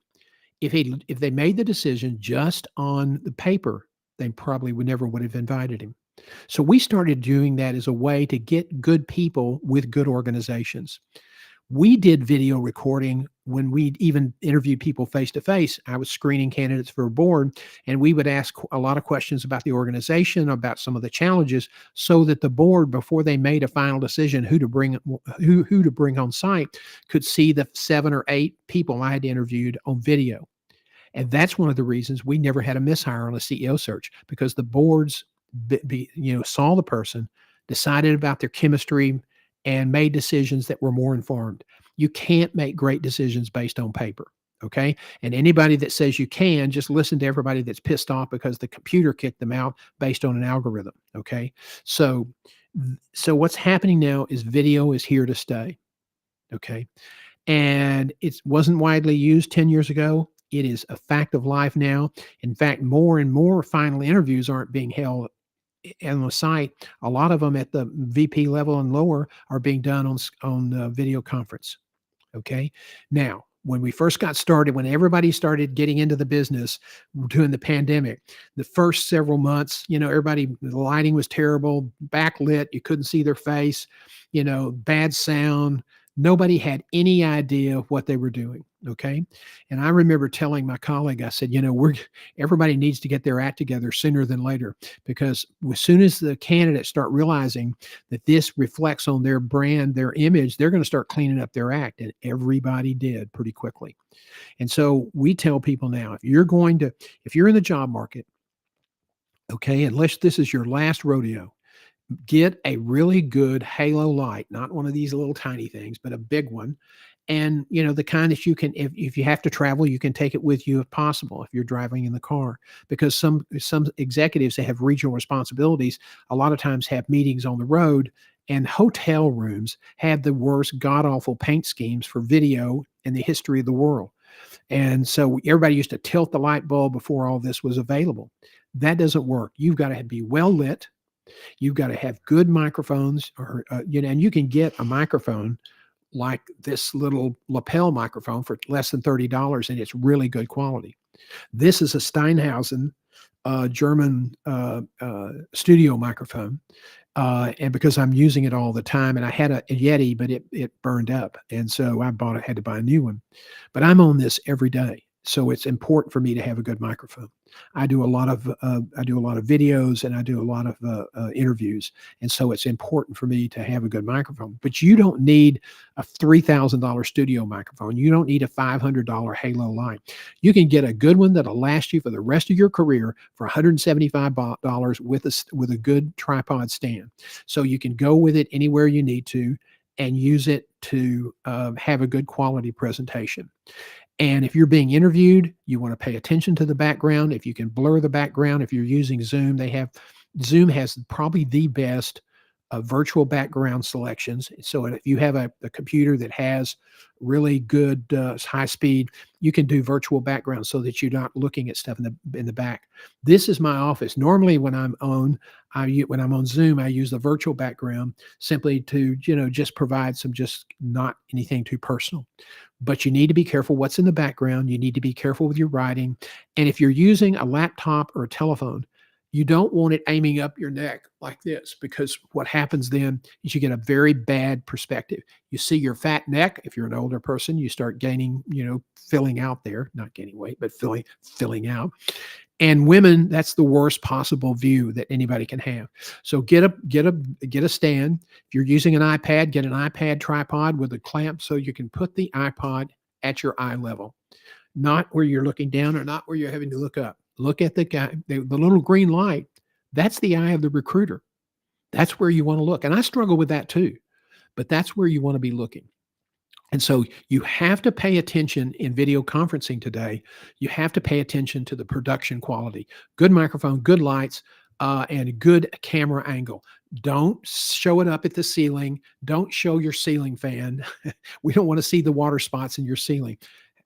If they made the decision just on the paper, they probably would have invited him. So we started doing that as a way to get good people with good organizations. We did video recording when we even interviewed people face to face. I was screening candidates for a board, and we would ask a lot of questions about the organization, about some of the challenges, so that the board, before they made a final decision who to bring on site, could see the 7 or 8 people I had interviewed on video. And that's one of the reasons we never had a mishire on a CEO search, because the boards saw the person, decided about their chemistry, and made decisions that were more informed. You can't make great decisions based on paper, okay? And anybody that says you can, just listen to everybody that's pissed off because the computer kicked them out based on an algorithm, okay? So what's happening now is video is here to stay, okay? And it wasn't widely used 10 years ago. It is a fact of life now. In fact, more and more final interviews aren't being held on the site. A lot of them at the VP level and lower are being done on video conference. Okay. Now, when we first got started, when everybody started getting into the business during the pandemic, the first several months, the lighting was terrible, backlit, you couldn't see their face, bad sound. Nobody had any idea what they were doing. Okay. And I remember telling my colleague, I said, everybody needs to get their act together sooner than later, because as soon as the candidates start realizing that this reflects on their brand, their image, they're going to start cleaning up their act. And everybody did pretty quickly. And so we tell people now, if you're in the job market, okay, unless this is your last rodeo, get a really good halo light, not one of these little tiny things, but a big one. And, the kind that you can, if you have to travel, you can take it with you if possible, if you're driving in the car, because some executives that have regional responsibilities a lot of times have meetings on the road, and hotel rooms have the worst god-awful paint schemes for video in the history of the world. And so everybody used to tilt the light bulb before all this was available. That doesn't work. You've got to be well lit. You've got to have good microphones, and you can get a microphone like this little lapel microphone for less than $30, and it's really good quality. This is a Steinhausen German studio microphone, and because I'm using it all the time, and I had a Yeti, but it burned up, and so had to buy a new one. But I'm on this every day. So it's important for me to have a good microphone. I do a lot of videos, and I do a lot of interviews, and so it's important for me to have a good microphone. But you don't need a $3,000 studio microphone. You don't need a $500 halo light. You can get a good one that'll last you for the rest of your career for $175 with a good tripod stand. So you can go with it anywhere you need to, and use it to have a good quality presentation. And if you're being interviewed, you want to pay attention to the background. If you can blur the background, if you're using Zoom, Zoom has probably the best virtual background selections. So if you have a computer that has really good high speed, you can do virtual background so that you're not looking at stuff in the back. This is my office. Normally, when I'm on Zoom, I use the virtual background simply to just provide just not anything too personal. But you need to be careful what's in the background. You need to be careful with your writing. And if you're using a laptop or a telephone, You don't want it aiming up your neck like this, because what happens then is you get a very bad perspective. You see your fat neck. If you're an older person, you start gaining, filling out there, not gaining weight, but filling out. And women, that's the worst possible view that anybody can have. So get a stand. If you're using an iPad, get an iPad tripod with a clamp so you can put the iPod at your eye level, not where you're looking down or not where you're having to look up. Look at the guy, the little green light. That's the eye of the recruiter. That's where you want to look. And I struggle with that too, but that's where you want to be looking. And so you have to pay attention in video conferencing today. You have to pay attention to the production quality, good microphone, good lights, and good camera angle. Don't show it up at the ceiling. Don't show your ceiling fan. We don't want to see the water spots in your ceiling.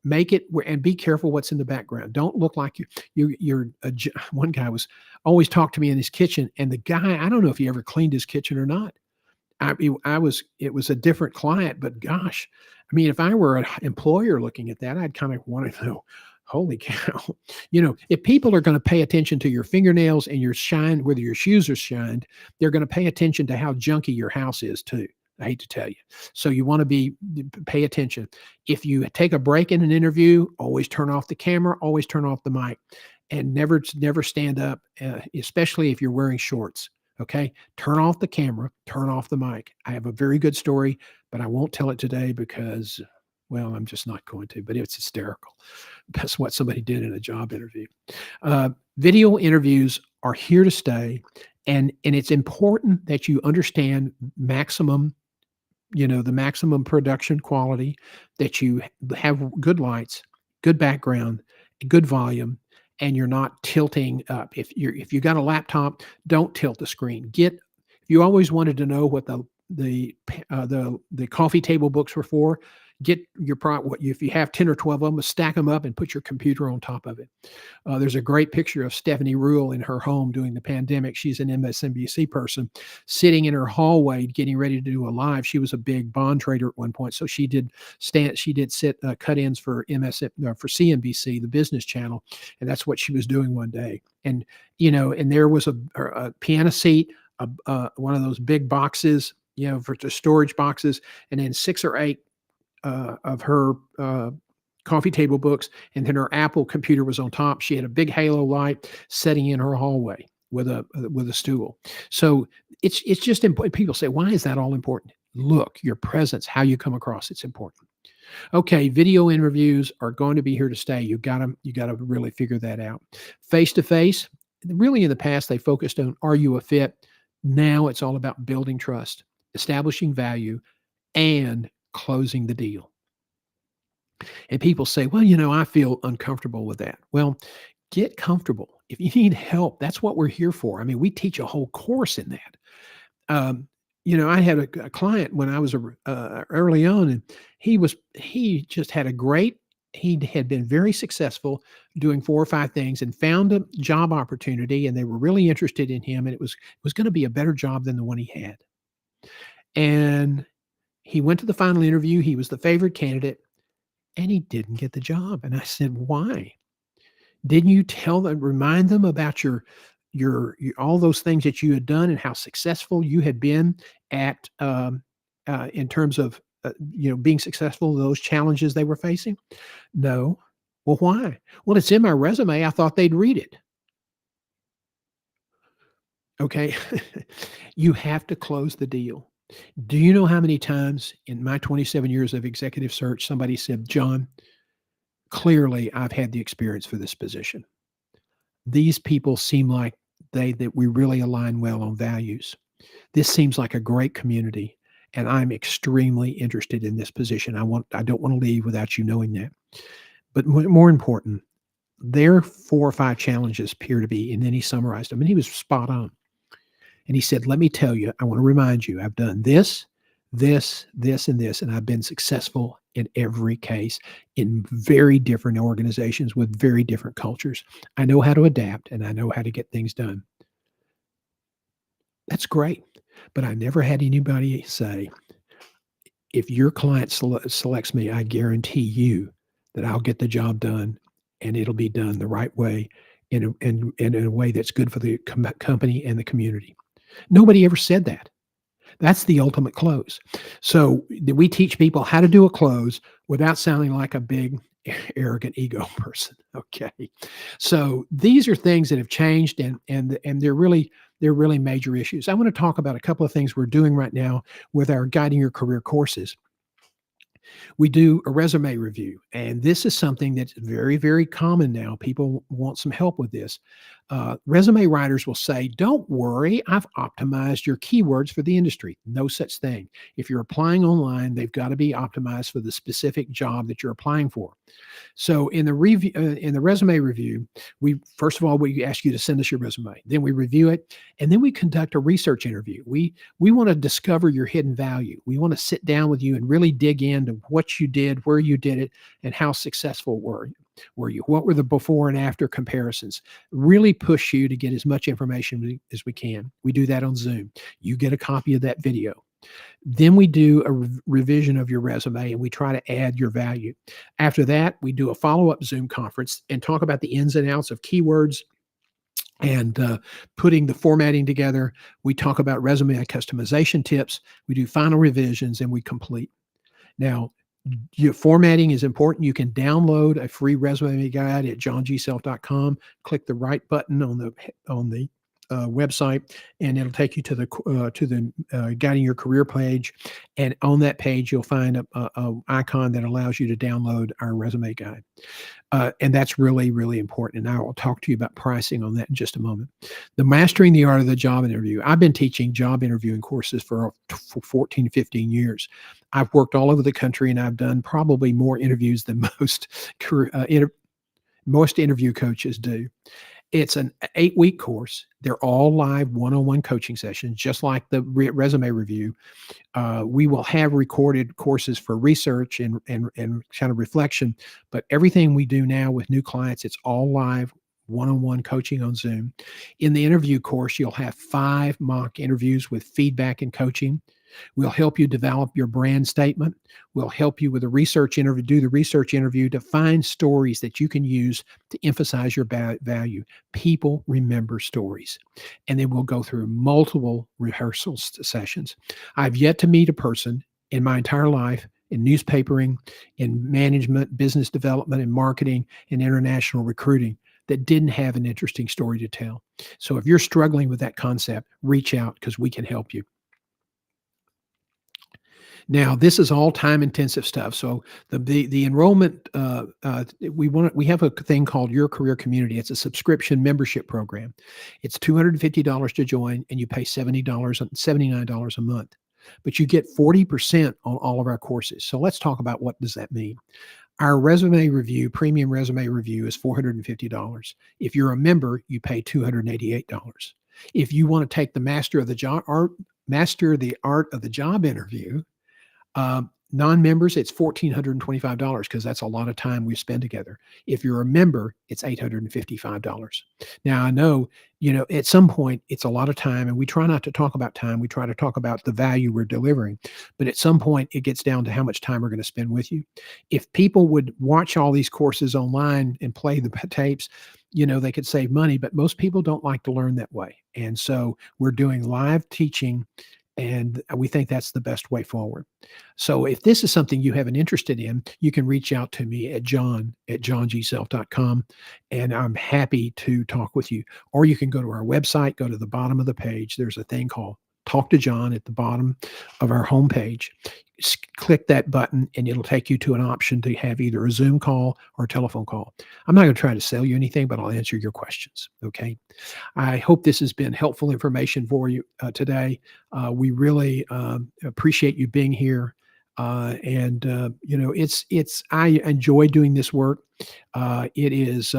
Make it, and be careful what's in the background. Don't look like one guy was always talked to me in his kitchen, and the guy, I don't know if he ever cleaned his kitchen or not. It was a different client, but gosh, I mean, if I were an employer looking at that, I'd kind of want to know, holy cow, if people are going to pay attention to your fingernails and your shine, whether your shoes are shined, they're going to pay attention to how junky your house is too. I hate to tell you. So you want to pay attention. If you take a break in an interview, always turn off the camera, always turn off the mic, and never stand up, especially if you're wearing shorts. Okay. Turn off the camera, turn off the mic. I have a very good story, but I won't tell it today because, well, I'm just not going to, but it's hysterical. That's what somebody did in a job interview. Video interviews are here to stay. And it's important that you understand the maximum production quality, that you have good lights, good background, good volume, and you're not tilting up. If you got a laptop, don't tilt the screen. If you always wanted to know what the coffee table books were for, get if you have 10 or 12 of them, stack them up and put your computer on top of it. There's a great picture of Stephanie Ruhle in her home during the pandemic. She's an MSNBC person sitting in her hallway getting ready to do a live. She was a big bond trader at one point, so she did sit cut-ins for for CNBC, the business channel, and that's what she was doing one day. And and there was a piano seat, one of those big boxes, for the storage boxes, and then 6 or 8 of her coffee table books, and then her Apple computer was on top. She had a big halo light setting in her hallway with a stool. So it's just important. People say, why is that all important? Look, your presence, how you come across, it's important. Okay, video interviews are going to be here to stay. You got to really figure that out. Face to face, really in the past they focused on, are you a fit? Now it's all about building trust, establishing value, and closing the deal. And people say, well, I feel uncomfortable with that. Well, get comfortable. If you need help, that's what we're here for. I mean, we teach a whole course in that. I had a client when I was early on, and he just had he had been very successful doing 4 or 5 things and found a job opportunity, and they were really interested in him, and it was going to be a better job than the one he had. And he went to the final interview. He was the favored candidate, and he didn't get the job. And I said, why? Didn't you remind them about your all those things that you had done and how successful you had been at in terms of being successful, those challenges they were facing? No. Well, why? Well, it's in my resume. I thought they'd read it. Okay. You have to close the deal. Do you know how many times in my 27 years of executive search, somebody said, John, clearly I've had the experience for this position. These people seem like that we really align well on values. This seems like a great community, and I'm extremely interested in this position. I don't want to leave without you knowing that. But more important, their 4 or 5 challenges appear to be, and then he summarized them, and he was spot on. And he said, let me tell you, I want to remind you, I've done this, this, this, and this, and I've been successful in every case in very different organizations with very different cultures. I know how to adapt, and I know how to get things done. That's great. But I never had anybody say, if your client selects me, I guarantee you that I'll get the job done, and it'll be done the right way, in a way that's good for the company and the community. Nobody ever said that. That's the ultimate close. So we teach people how to do a close without sounding like a big, arrogant ego person. Okay. So these are things that have changed, and they're really major issues. I want to talk about a couple of things we're doing right now with our Guiding Your Career courses. We do a resume review, and this is something that's very, very common now. People want some help with this. Resume writers will say, "Don't worry, I've optimized your keywords for the industry." No such thing. If you're applying online, they've got to be optimized for the specific job that you're applying for. So in the resume review, we first of all we ask you to send us your resume. Then we review it, and then we conduct a research interview. We want to discover your hidden value. We want to sit down with you and really dig into what you did, where you did it, and how successful were you? What were the before and after comparisons? Really push you to get as much information as we can. We do that on Zoom. You get a copy of that video. Then we do a revision of your resume, and we try to add your value. After that, we do a follow-up Zoom conference and talk about the ins and outs of keywords and putting the formatting together. We talk about resume customization tips. We do final revisions, and we complete. Now, your formatting is important. You can download a free resume guide at johngself.com. Click the right button on the website, and it'll take you to the Guiding Your Career page. And on that page, you'll find a icon that allows you to download our resume guide. And that's really, really important. And I will talk to you about pricing on that in just a moment. The Mastering the Art of the Job Interview. I've been teaching job interviewing courses for 14, 15 years. I've worked all over the country, and I've done probably more interviews than most interview coaches do. It's an 8-week course. They're all live one-on-one coaching sessions, just like the resume review. We will have recorded courses for research and kind of reflection, but everything we do now with new clients, it's all live one-on-one coaching on Zoom. In the interview course, you'll have 5 mock interviews with feedback and coaching. We'll help you develop your brand statement. We'll help you with a research interview, do the research interview to find stories that you can use to emphasize your value. People remember stories. And then we'll go through multiple rehearsal sessions. I've yet to meet a person in my entire life in newspapering, in management, business development, and marketing, and international recruiting that didn't have an interesting story to tell. So if you're struggling with that concept, reach out because we can help you. Now, this is all time-intensive stuff. So the enrollment, we have a thing called Your Career Community. It's a subscription membership program. It's $250 to join, and you pay $79 a month. But you get 40% on all of our courses. So let's talk about what does that mean. Our resume review, premium resume review, is $450. If you're a member, you pay $288. If you want to take the Master the Art of the Job interview, non-members, it's $1,425 because that's a lot of time we spend together. If you're a member, it's $855. Now, I know, at some point it's a lot of time, and we try not to talk about time. We try to talk about the value we're delivering. But at some point it gets down to how much time we're going to spend with you. If people would watch all these courses online and play the tapes, they could save money, but most people don't like to learn that way. And so we're doing live teaching, and we think that's the best way forward. So if this is something you have an interest in, you can reach out to me at john@johngself.com, and I'm happy to talk with you. Or you can go to our website, go to the bottom of the page. There's a thing called Talk to John at the bottom of our homepage. Click that button, and it'll take you to an option to have either a Zoom call or a telephone call. I'm not going to try to sell you anything, but I'll answer your questions. Okay. I hope this has been helpful information for you today. We really appreciate you being here. I enjoy doing this work. It's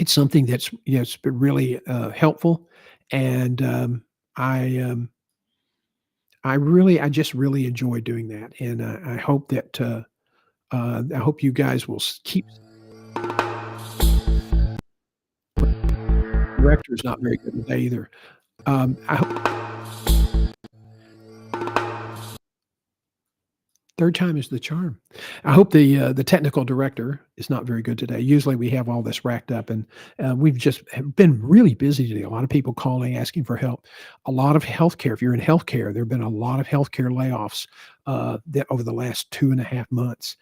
something that's, it's been really helpful. And I just really enjoy doing that. And I hope that, I hope you guys will keep. Director's not very good today either. I hope. Third time is the charm. I hope the technical director is not very good today. Usually we have all this racked up, and we've just have been really busy today. A lot of people calling, asking for help. A lot of healthcare. If you're in healthcare, there have been a lot of healthcare layoffs that over the last 2.5 months,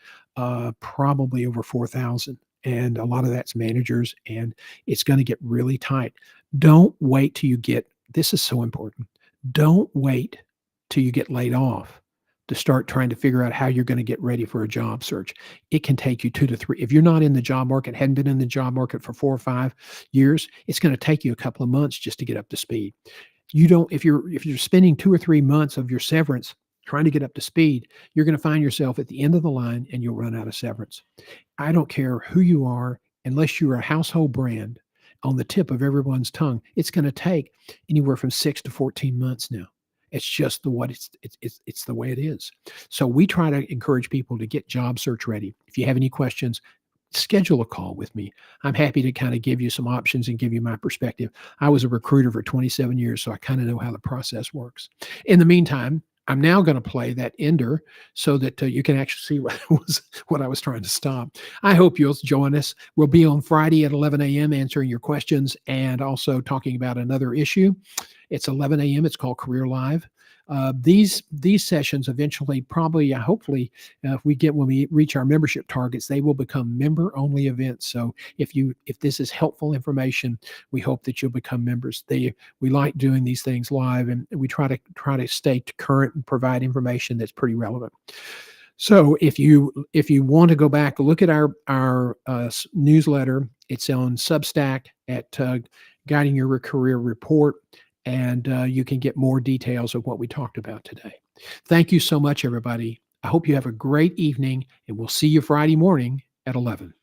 probably over 4,000. And a lot of that's managers, and it's going to get really tight. Don't wait till you get, this is so important. Don't wait till you get laid off to start trying to figure out how you're going to get ready for a job search. It can take you 2 to 3. If you're not in the job market, hadn't been in the job market for 4 or 5 years, it's going to take you a couple of months just to get up to speed. You don't, if you're spending 2 or 3 months of your severance trying to get up to speed, you're going to find yourself at the end of the line and you'll run out of severance. I don't care who you are, unless you're a household brand on the tip of everyone's tongue, it's going to take anywhere from 6 to 14 months now. It's just it's the way it is. So we try to encourage people to get job search ready. If you have any questions, schedule a call with me. I'm happy to kind of give you some options and give you my perspective. I was a recruiter for 27 years, so I kind of know how the process works. In the meantime, I'm now going to play that ender so that you can actually see what I was trying to stop. I hope you'll join us. We'll be on Friday at 11 a.m. answering your questions and also talking about another issue. It's 11 a.m. It's called Career Live. These sessions eventually, probably, hopefully, if when we reach our membership targets, they will become member-only events. So if this is helpful information, we hope that you'll become members. We like doing these things live, and we try to stay current and provide information that's pretty relevant. So if you want to go back, look at our newsletter. It's on Substack at Guiding Your Career Report. And you can get more details of what we talked about today. Thank you so much, everybody. I hope you have a great evening, and we'll see you Friday morning at 11.